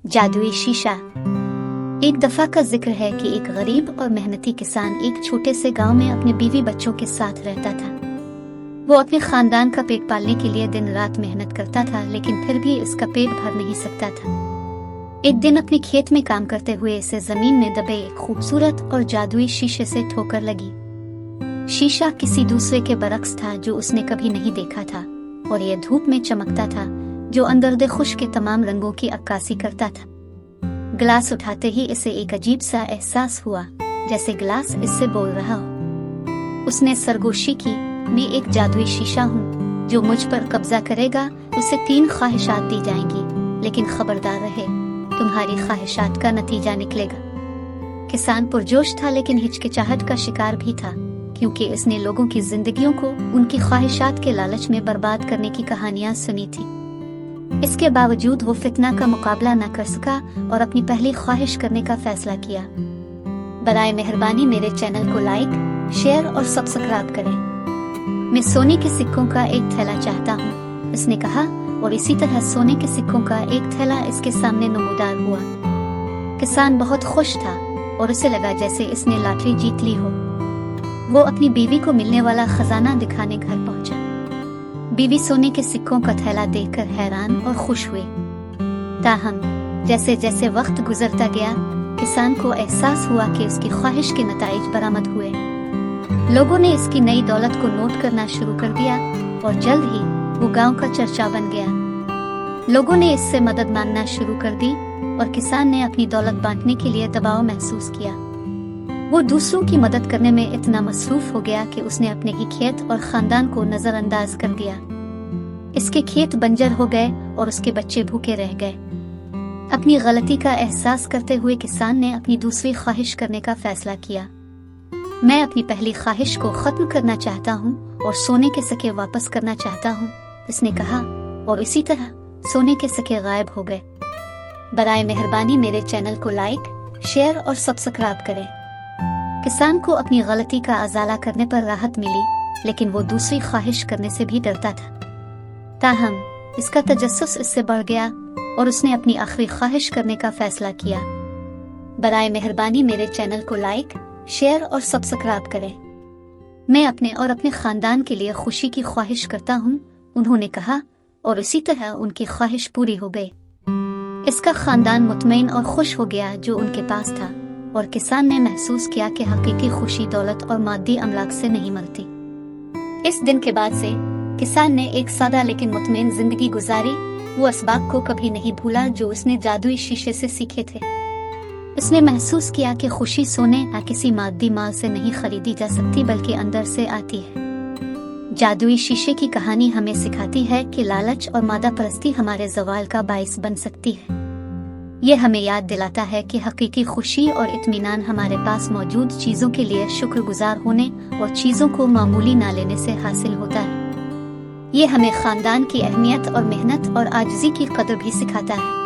जादुई शीशा। एक दफा का जिक्र है कि एक गरीब और मेहनती किसान एक छोटे से गांव में अपने बीवी बच्चों के साथ रहता था। वो अपने खानदान का पेट पालने के लिए दिन रात मेहनत करता था, लेकिन फिर भी इसका पेट भर नहीं सकता था। एक दिन अपने खेत में काम करते हुए इसे जमीन में दबे एक खूबसूरत और जादुई शीशे से ठोकर लगी। शीशा किसी दूसरे के बरक्स था जो उसने कभी नहीं देखा था, और यह धूप में चमकता था जो अंदर खुश के तमाम रंगों की अक्कासी करता था। गिलास उठाते ही इसे एक अजीब सा एहसास हुआ, जैसे गिलास इससे बोल रहा हो। उसने सरगोशी की, मैं एक जादुई शीशा हूँ, जो मुझ पर कब्जा करेगा उसे 3 ख्वाहिशात दी जाएंगी, लेकिन खबरदार रहे, तुम्हारी ख्वाहिशात का नतीजा निकलेगा। किसान पुरजोश था, लेकिन हिचकिचाहट का शिकार भी था, क्योंकि इसने लोगों की जिंदगियों को उनकी ख्वाहिशात के लालच में बर्बाद करने की कहानियां सुनी थी। इसके बावजूद वो फितना का मुकाबला न कर सका और अपनी पहली ख्वाहिश करने का फैसला किया। बराए मेहरबानी मेरे चैनल को लाइक, शेयर और सब्सक्राइब करें। मैं सोने के सिक्कों का एक थैला चाहता हूँ, इसने कहा, और इसी तरह सोने के सिक्कों का एक थैला इसके सामने नमूदार हुआ। किसान बहुत खुश था और उसे लगा जैसे इसने लॉटरी जीत ली हो। वो अपनी बीवी को मिलने वाला खजाना दिखाने घर पहुंचा। बीवी सोने के सिक्कों का थैला देखकर हैरान और खुश हुई। ताहम जैसे जैसे वक्त गुजरता गया, किसान को एहसास हुआ कि उसकी ख्वाहिश के नताइज बरामद हुए। लोगों ने इसकी नई दौलत को नोट करना शुरू कर दिया और जल्द ही वो गांव का चर्चा बन गया। लोगों ने इससे मदद मांगना शुरू कर दी और किसान ने अपनी दौलत बांटने के लिए दबाव महसूस किया। वो दूसरों की मदद करने में इतना मसरूफ हो गया कि उसने अपने ही खेत और खानदान को नजरअंदाज कर दिया। इसके खेत बंजर हो गए और उसके बच्चे भूखे रह गए। अपनी गलती का एहसास करते हुए किसान ने अपनी दूसरी ख्वाहिश करने का फैसला किया। मैं अपनी पहली ख्वाहिश को खत्म करना चाहता हूँ और सोने के सिक्के वापस करना चाहता हूँ, इसने कहा, और इसी तरह सोने के सिक्के गायब हो गए। बराए मेहरबानी मेरे चैनल को लाइक, शेयर और सब्सक्राइब करें। किसान को अपनी गलती का अजाला करने पर राहत मिली, लेकिन वो दूसरी ख्वाहिश करने से भी डरता था। ताहम इसका तजस्सुस इससे बढ़ गया और उसने अपनी आखिरी ख्वाहिश करने का फैसला किया। बराए मेहरबानी मेरे चैनल को लाइक, शेयर और सब्सक्राइब करें। मैं अपने और अपने खानदान के लिए खुशी की ख्वाहिश करता हूँ, उन्होंने कहा, और इसी तरह उनकी ख्वाहिश पूरी हो गई। इसका खानदान मुतमईन और खुश हो गया जो उनके पास था, और किसान ने महसूस किया कि हकीकी खुशी दौलत और मादी अमलाक से नहीं मिलती। इस दिन के बाद से किसान ने एक सादा लेकिन मुतमईन जिंदगी गुजारी। वो असबाब को कभी नहीं भूला जो उसने जादुई शीशे से सीखे थे। उसने महसूस किया कि खुशी सोने या किसी मादी माल से नहीं खरीदी जा सकती, बल्कि अंदर से आती है। जादुई शीशे की कहानी हमें सिखाती है कि लालच और मादा परस्ती हमारे ज़वाल का बाइस बन सकती है। ये हमें याद दिलाता है कि हकीकी खुशी और इत्मीनान हमारे पास मौजूद चीजों के लिए शुक्रगुजार होने और चीजों को मामूली ना लेने से हासिल होता है। ये हमें खानदान की अहमियत और मेहनत और आजिज़ी की कदर भी सिखाता है।